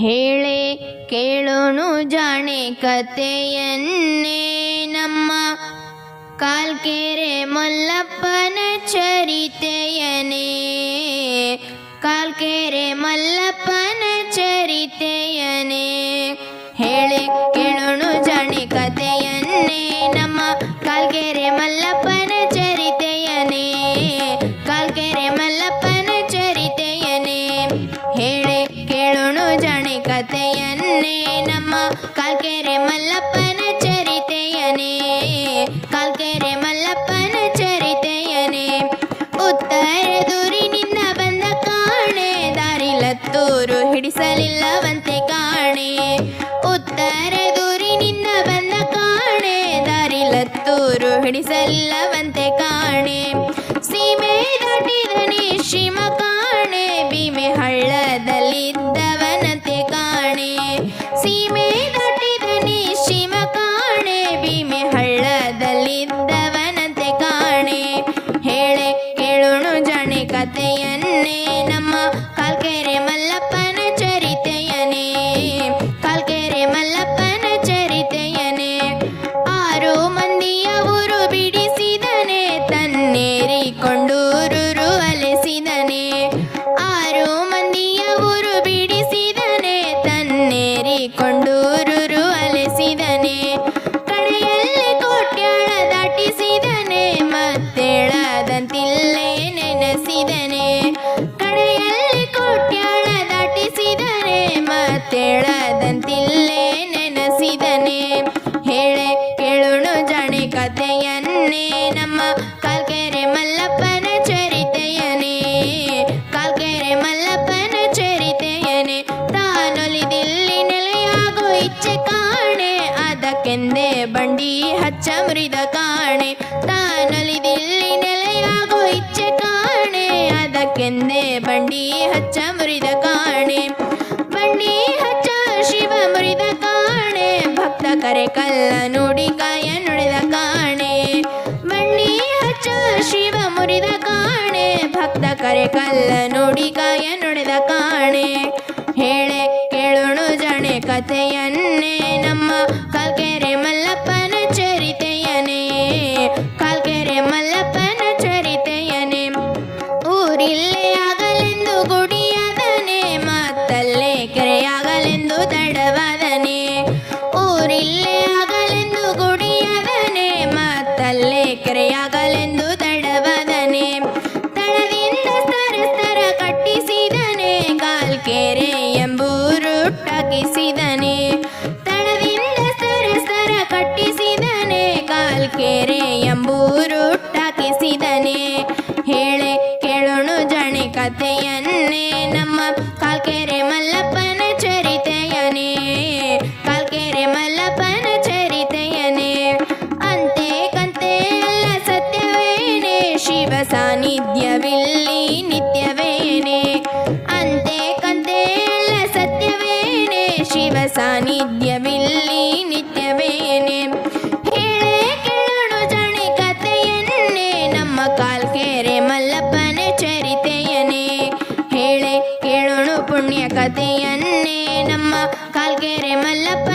ಹೇಳೆ ಕೇಳೋಣು ಜಾಣೆ ಕತೆಯನ್ನೇ ನಮ್ಮ ಕಾಲ್ಕೆರೆ ಮಲ್ಲಪ್ಪನ ಚರಿತೆಯನೇ. ಕಾಲ್ಕೆರೆ ಮಲ್ಲಪ್ಪನ ಚರಿತೆಯನೇ. ಹೇಳೆ ಕೇಳೋಣು ಜಾಣೆ ಕತೆಯನ್ನೇ ನಮ್ಮ ಕಾಲ್ಕೆರೆ ಮಲ್ಲಪ್ಪನ ಚರಿತೆಯನೇ. ಕಾಲ್ಕೆರೆ ಮಲ್ಲಪ್ಪನ ಚರಿತೆಯನೇ. ಹೇಳೆ ಕೇಳೋಣು ಜಾಣೆ ಕತೆಯನ್ನೇ ನಮ್ಮ ಕಾಲ್ಕೆರೆ ಮಲ್ಲಪ್ಪನ ಚರಿತೆಯನೇ. ಕಾಲ್ಕೆರೆ ಮಲ್ಲಪ್ಪನ ಚರಿತೆಯನೇ. ಉತ್ತರದೂರಿನಿಂದ ಬಂದ ಕಾಣೆ ದಾರಿಲತ್ತೂರು ಹಿಡಿಸಲಿಲ್ಲವಂತೆ ಕಾಣೆ. ಉತ್ತರದೂರಿನಿಂದ ಬಂದ ಕಾಣೆ ದಾರಿಲತ್ತೂರು ಹಿಡಿಸಲಿಲ್ಲವಂತೆ ಕಾಣೆ. ಸೀಮೆ ದಾಟಿದನೆ ಶ್ರೀಮ ಕಾಣೆ ಭೀಮೆ ಹಳ್ಳದಲ್ಲಿದ್ದವನಂತೆ ಕಾಣೆ. ಸೀಮೆ ದಾಟಿದನೆ ಶ್ರೀಮ ಕಾಣೆ ಭೀಮೆ ಹಳ್ಳದಲ್ಲಿದ್ದವನಂತೆ ಕಾಣೆ. ಹೇಳೆ ಕೇಳೋಣು ಜಾಣೆ ಕತೆಯನ್ನೇ ನಮ್ಮ ಕಾಲ್ಕೆರೆ ಮಲ್ಲಪ್ಪನ ಚರಿತೆಯನೇ. ಕಾಲ್ಕೆರೆ ಮಲ್ಲಪ್ಪನ ಚರಿತೆಯನೇ. 6 ಮಂದಿಯ ಊರು ಬಿಡಿಸಿದನೆ ತನ್ನೇರಿಕೊಂಡೂರು ಅಲೆಸಿದನೆ. 6 ಮಂದಿಯ ಊರು ಬಿಡಿಸಿದನೆ ತನ್ನೇರಿಕೊಂಡೂರು ಅಲೆಸಿದನೆ. ಕಡೆಯಲ್ಲಿ ಕೋಟ್ಯಾಳ ದಾಟಿಸಿದನೆ ಮತ್ತೇಳದಂತಿಲ್ಲೇ ನೆನೆಸಿದನೆ. ಕಡೆಯಲ್ಲಿ ಕೋಟ್ಯಾಳ ದಾಟಿಸಿದನೆ ಮತ್ತೇಳದಂತಿಲ್ಲೇ ನೆನೆಸಿದನೆ. ಹೇಳೆ ಕೇಳೋಣು ಜಾಣೆ ಕತೆಯನ್ನೇ ನಮ್ಮ ಕಾಲ್ಕೆರೆ ಮಲ್ಲಪ್ಪನ ಚರಿತೆಯನೇ. ಕಾಲ್ಕೆರೆ ಮಲ್ಲಪ್ಪನ ಚರಿತೆಯನೇ. ತಾನೊಲಿದಿಲ್ಲಿ ನೆಲೆಯಾಗೋ ಇಚ್ಛೆ ಕಾಣೆ ಅದಕ್ಕೆಂದೇ ಬಂಡಿ ಹಚ್ಚ ಮುರಿದ ಕಾಣೆ. ತಾನೊಲಿದಿಲ್ಲಿ ನೆಲೆಯಾಗೋ ಇಚ್ಛೆ ಕಾಣೆ ಅದಕ್ಕೆಂದೇ ಬಂಡಿ ಹಚ್ಚ ಮುರಿದ ಕಾಣೆ. ಬಂಡಿ ಹಚ್ಚ ಶಿವ ಮುರಿದ ಕಾಣೆ ಭಕ್ತ ಕರೆ ಕಲ್ಲ ನುಡಿ ಕಾಯ ನುಡಿದ ಕಾಣೆ. ಬಂಡಿ ಹಚ್ಚ ಶಿವ ಮುರಿದ ಕಾಣೆ ಭಕ್ತ ಕರೆ ಕಲ್ಲ ನುಡಿ ಕಾಯ ನುಡಿದ ಕಾಣೆ. ಹೇಳೆ ಕೇಳೋಣು ಜಾಣೆ ಕತೆಯನ್ನೇ ನಮ್ಮ ಕಾಲ್ಕೆರೆ ಮಲ್ಲಪ್ಪನ ಚರಿತೆಯನೇ. ಕಾಲ್ಕೆರೆ ಮಲ್ಲಪ್ಪನ ಚರಿತೆಯನೇ. ಊರಿಲ್ಲೇ ಆಗಲೆಂದು ಗುಡಿಯಾದನೆ ಮತ್ತಲ್ಲೇ ಕೆರೆಯಾಗಲೆಂದು ದಡವಾದನೆ. ಊರಿಲ್ಲೇ ಆಗಲೆಂದು ಗುಡಿಯಾದನೆ ಮತ್ತಲ್ಲೇ ಕೆರೆಯಾಗಲೆಂದು ದಡವಾದನೆ. ತಳದಿಂದ ಸ್ತರ ಕಟ್ಟಿಸಿದನೆ ಕಾಲ್ಕೆರೆ ಎಂಬೂರುಟ್ಟಾಕಿಸಿದನೆ. ತಳದಿಂದ ಸ್ತರ ಕಟ್ಟಿಸಿದನೆ ಕಾಲ್ಕೆರೆ ಎಂಬೂರುಟ್ಟಾಕಿಸಿದನೆ. ಹೇಳೆ ಕೇಳೋಣು ಜಾಣೆ ಕತೆಯನ್ನೇ ನಮ್ಮ ಕಾಲ್ಕೆರೆ ಮಲ್ಲಪ್ಪನ ಚರಿತೆಯನೇ. ಕಾಲ್ಕೆರೆ ಮಲ್ಲಪ್ಪನ ಚರಿತೆಯನೇ. ಅಂತೆ ಕಂತೆ ಅಲ್ಲ ಸತ್ಯವೇನೆ ಶಿವ ಸಾನ್ನಿಧ್ಯವಿಲ್ಲಿ ನಿತ್ಯವೇನೆ. ಅಂತೆ ಕಂತೆ ಅಲ್ಲ ಸತ್ಯವೇನೆ ಶಿವ ಸಾನ್ನಿಧ್ಯವಿಲ್ಲಿ ನಿತ್ಯವೇನೆ. ಹೇಳೆ ಕೇಳೋಣು ಜಾಣೆ ಕತೆಯನ್ನೇ ನಮ್ಮ ಕಾಲ್ಕೆರೆ ಮಲ್ಲಪ್ಪನ ಚರಿತೆಯನೇ. ಹೇಳೆ ಕೇಳೋಣು ಪುಣ್ಯ ಕತೆಯನ್ನೇ ನಮ್ಮ ಕಾಲ್ಕೆರೆ ಮಲ್ಲಪ್ಪ